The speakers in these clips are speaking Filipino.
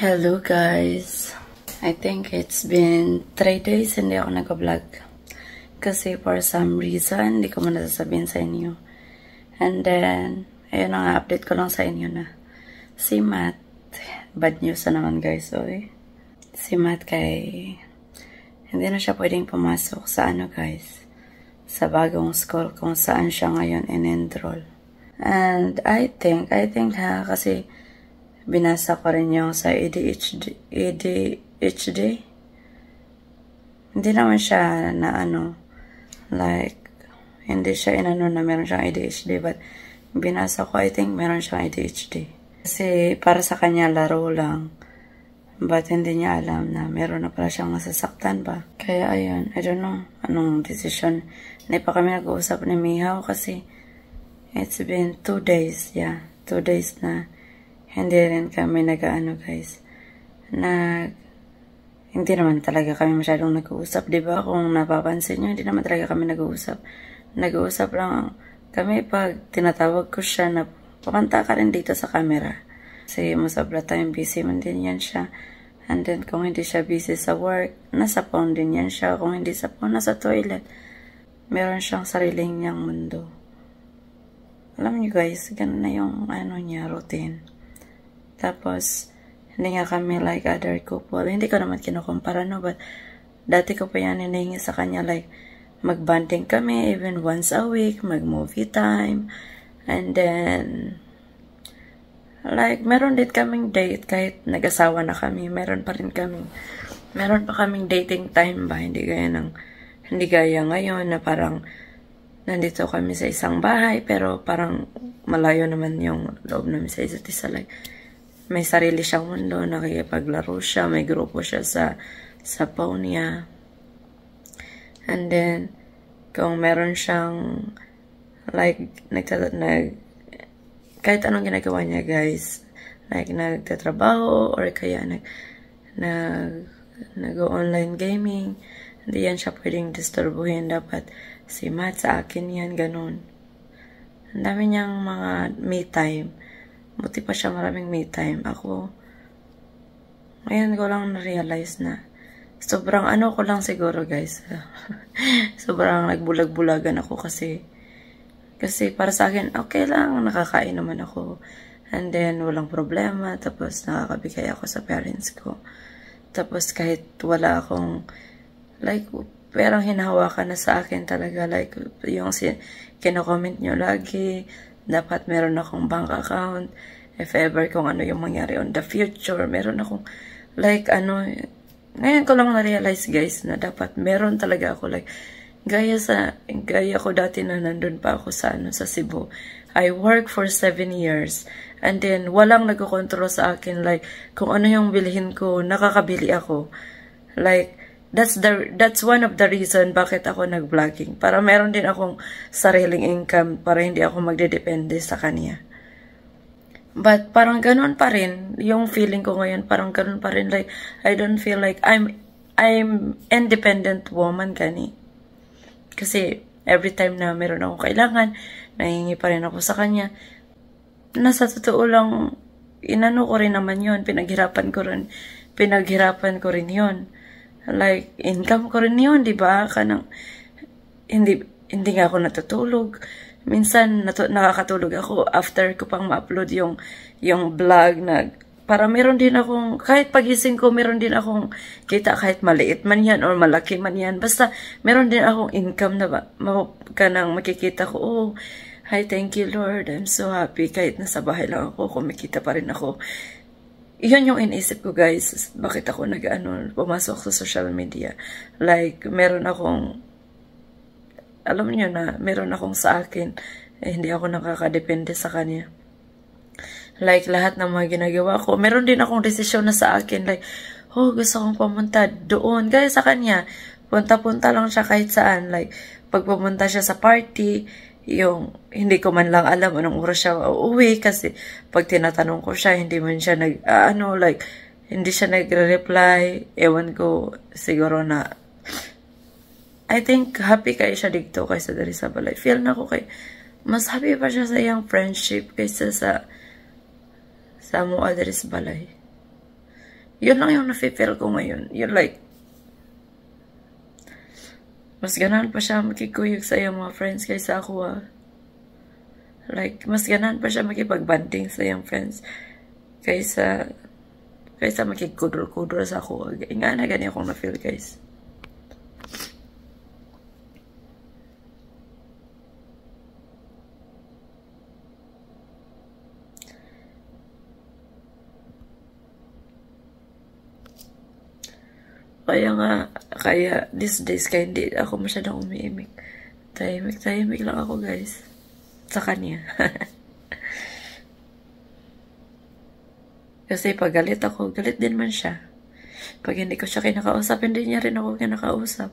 Hello guys! I think it's been 3 days hindi ako nag-vlog. Kasi for some reason, hindi ko muna sasabihin sa inyo. And then, ayun ang update ko lang sa inyo na si Matt, bad news na naman guys, oy. Si Matt kay, hindi na siya pwedeng pumasok sa guys, sa bagong school kung saan siya ngayon in-enroll. And I think kasi binasa ko rin yung sa ADHD. Hindi naman siya na like, hindi siya na meron siyang ADHD, but binasa ko, I think meron siyang ADHD. Kasi para sa kanya, laro lang. But hindi niya alam na meron na pala siyang nasasaktan ba. Kaya ayun, I don't know anong decision. Hindi pa kami nag-uusap ni Mihaw kasi it's been 2 days, 2 days na hindi rin kami guys. Hindi naman talaga kami masyadong nag-uusap, di ba? Kung napapansin nyo, hindi naman talaga kami nag-uusap. Nag-uusap lang kami pag tinatawag ko siya na pumanta ka rin dito sa camera. Kasi most of the time, busy man din yan siya. And then, kung hindi siya busy sa work, nasa phone din yan siya. Kung hindi sa phone, nasa toilet. Meron siyang sariling niyang mundo. Alam niyo guys, ganun na yung niya, routine. Tapos, hindi nga kami like other couple. Hindi ko naman kinukumpara, no? But, dati ko pa yan hinihingi sa kanya, like, mag-bonding kami, even once a week, mag-movie time. And then, like, meron din kaming date, kahit nag-asawa na kami, meron pa kaming dating time ba? Hindi gaya ngayon na parang, nandito kami sa isang bahay, pero parang malayo naman yung loob namin sa isa't isa, like, may sarili siyang mundo, nakikipaglaro siya, may grupo siya sa phone niya. And then, kung meron siyang, like, kahit anong ginagawa niya, guys, like, nagtatrabaho, or kaya nag-online gaming, hindi yan siya pwedeng disturbuhin. Dapat si Matt sa akin yan, ganun. Ang dami niyang mga me time. Buti pa siya maraming me time. Ako, ngayon ko lang na-realize na sobrang ko lang siguro guys. Sobrang nagbulag-bulagan ako kasi para sa akin, okay lang, nakakain naman ako. And then, walang problema. Tapos, nakakabigay ako sa parents ko. Tapos, kahit wala akong, like, perang hinahawakan na sa akin talaga. Like, yung kino-comment nyo lagi, dapat meron akong bank account. If ever kung ano yung mangyari on the future, meron akong, like, ngayon ko lang na-realize, guys, na dapat meron talaga ako, like, gaya ko dati na nandun pa ako sa Cebu. I work for 7 years. And then, walang nagkokontrol sa akin, like, kung ano yung bilhin ko, nakakabili ako. Like, that's one of the reason bakit ako nag-vlogging. Para meron din akong sariling income para hindi ako magdedepende sa kanya. But parang ganun pa rin, yung feeling ko ngayon, parang ganun pa rin. Like, I don't feel like I'm independent woman gani. Kasi every time na meron akong kailangan, nahingi pa rin ako sa kanya. Nasa totoo lang, ko rin naman yun. Pinaghirapan ko rin yun. Like, income ko rin yun, diba? Hindi nga ako natutulog. Minsan, nakakatulog ako after ko pang ma-upload yung vlog na, para meron din akong, kahit pagising ko, meron din akong kita, kahit maliit man yan or malaki man yan. Basta, meron din akong income na makikita ko, oh, hi, thank you Lord, I'm so happy. Kahit nasa bahay lang ako, kumikita pa rin ako. Yun yung inisip ko guys, bakit ako pumasok sa social media. Like, meron akong, alam niyo na, meron akong sa akin, hindi ako nakakadepende sa kanya. Like, lahat ng mga ginagawa ko, meron din akong desisyon na sa akin, like, oh, gusto kong pumunta doon. Gaya sa kanya, punta-punta lang siya kahit saan. Like, pag pumunta siya sa party, yung hindi ko man lang alam anong oras siya uuwi kasi pag tinatanong ko siya, hindi man siya like, hindi siya nagre-reply. Ewan ko, siguro na, I think happy kayo siya dito kaysa dari sa balay. Feel na ko mas happy pa siya sa iyang friendship kaysa sa mo adres balay. Yun lang yung nafe-feel ko ngayon. You're like, mas ganahan pa siya makikuyog sa iyong mga friends kaysa ako Like, mas ganahan pa siya makipag-banding sa iyong friends kaysa makikudol-kudol sa ako. Nga na ganyan akong na-feel, guys. Kaya these days, kaya hindi ako masyadong umiimik. Tahimik lang ako, guys. Sa kanya. Kasi pag galit ako, galit din man siya. Pag hindi ko siya kinakausap, hindi niya rin ako kinakausap.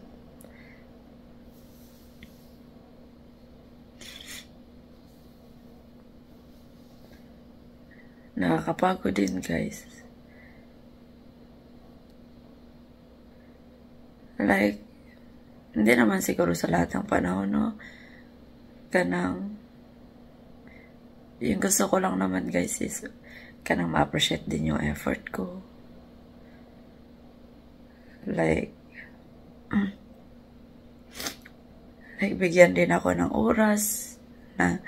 Nakakapagod din, guys. Like, hindi naman siguro sa lahat ng panahon, no? Yung gusto ko lang naman, guys, is ma-appreciate din yung effort ko. Like, bigyan din ako ng oras na,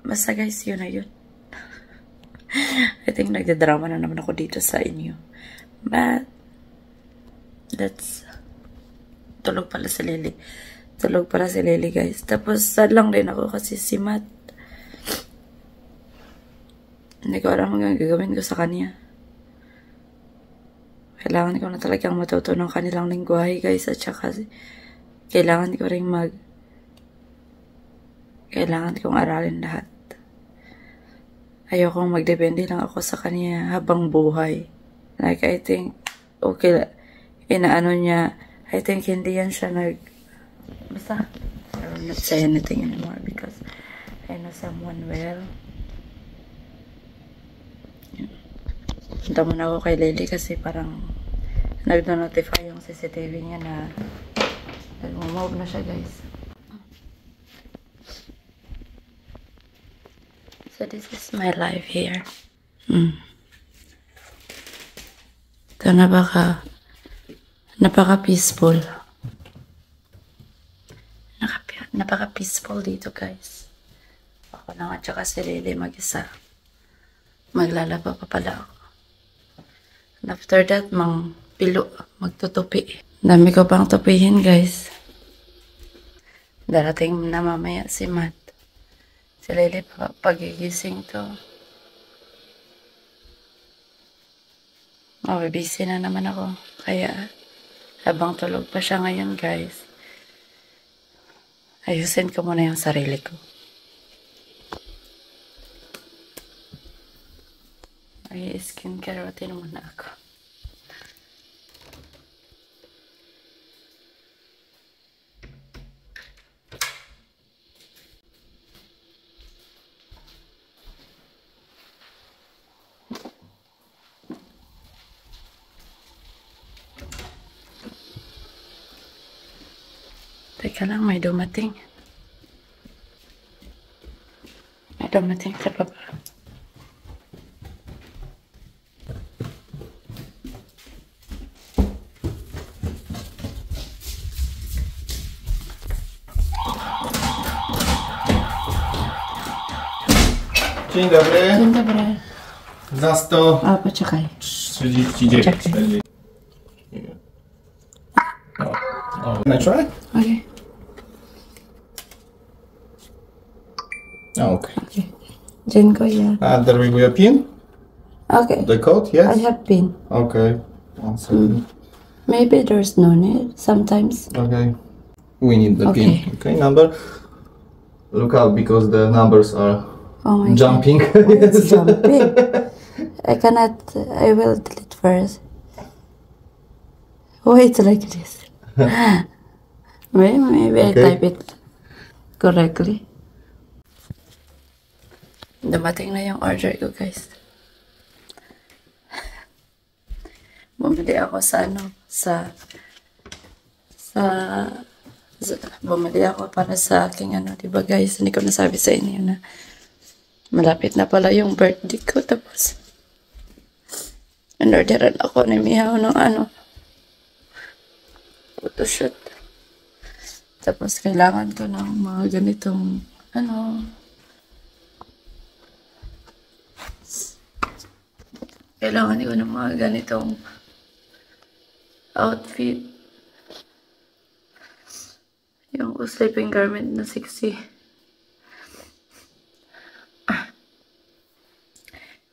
basta guys, yun na yun. I think nagdadrama na naman ako dito sa inyo. But, tulog pala si Lily. Tulog pala si Lily, guys. Tapos, sad lang din ako kasi si Matt, hindi ko alam hanggang gagawin ko sa kanya. Kailangan ko na talagang matuto ng kanilang lingwahe, guys. At saka, kailangan ko rin kailangan kong aralin lahat. Ayokong magdepende lang ako sa kanya habang buhay. Like, I think, okay, inaano niya, I think hindi yan siya basta, I will not say anything anymore because I know someone well. Punta muna ako kay Lily kasi parang nag-notify yung CCTV niya na nag-move na siya, guys. So this is my life here. Ito napaka-peaceful. Napaka-peaceful dito, guys. Ako na nga tsaka si Lily mag-isa. Maglalaba pa pala ako. And after that, magtutupi. Dami ko pang tupihin, guys. Darating na mamaya si Matt. Si Lily pagigising to. Busy na naman ako. Kaya, habang tulog pa siya ngayon, guys, ayusin ko muna yung sarili ko. Skincare routine muna ako. Teka lang, may dumating. May dumating sa baba. Dzień dobry. Dzień dobry. Za 100. A, poczekaj. 39. Czekaj. Can I try? Okay. Okay. Okay. Dziękuję. There will be a pin? Okay. The code, yes? I have pin. Okay. 1 second. Maybe there's no need. Sometimes. Okay. We need the Okay. pin. Okay, number. Look out because the numbers are Oh my jumping. God. Oh, it's jumping. I will delete first. Wait like this. Maybe I Okay. type it correctly. Dumating na yung order ko, guys. Bumili ako bumili ako para sa aking diba, guys, hindi ko nasabi sa inyo na malapit na pala yung birthday ko, tapos in-orderan ako ni Mihaw ng photoshoot. Tapos kailangan ko ng mga ganitong kailangan ko ng mga ganitong outfit. Yung sleeping garment na sexy.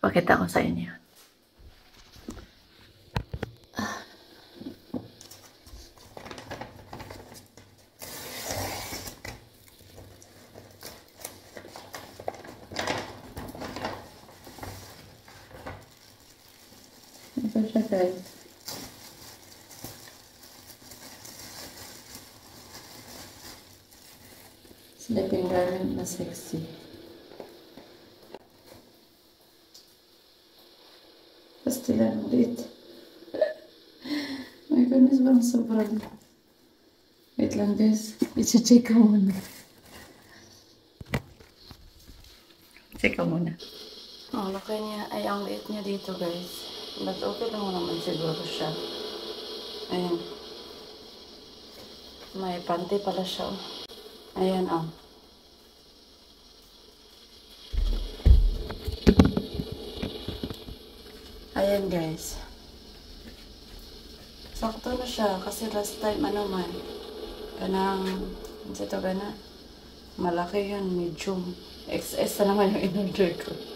Pakita ko sa inyo. Ito siya, guys. Sleeping garment na sexy. Pastilan ulit. My goodness, parang sobrang. Wait lang, guys. I-check ko muna. Check ko muna. Ang laki niya, ay ang liit niya dito, guys. But okay lang naman siguro siya. Ayan. May panty pala siya. Ayan, Ayan, guys. Sakto na siya kasi last time man. Ganang, ito gana. Malaki yun, medium. XS na naman yung in-order ko.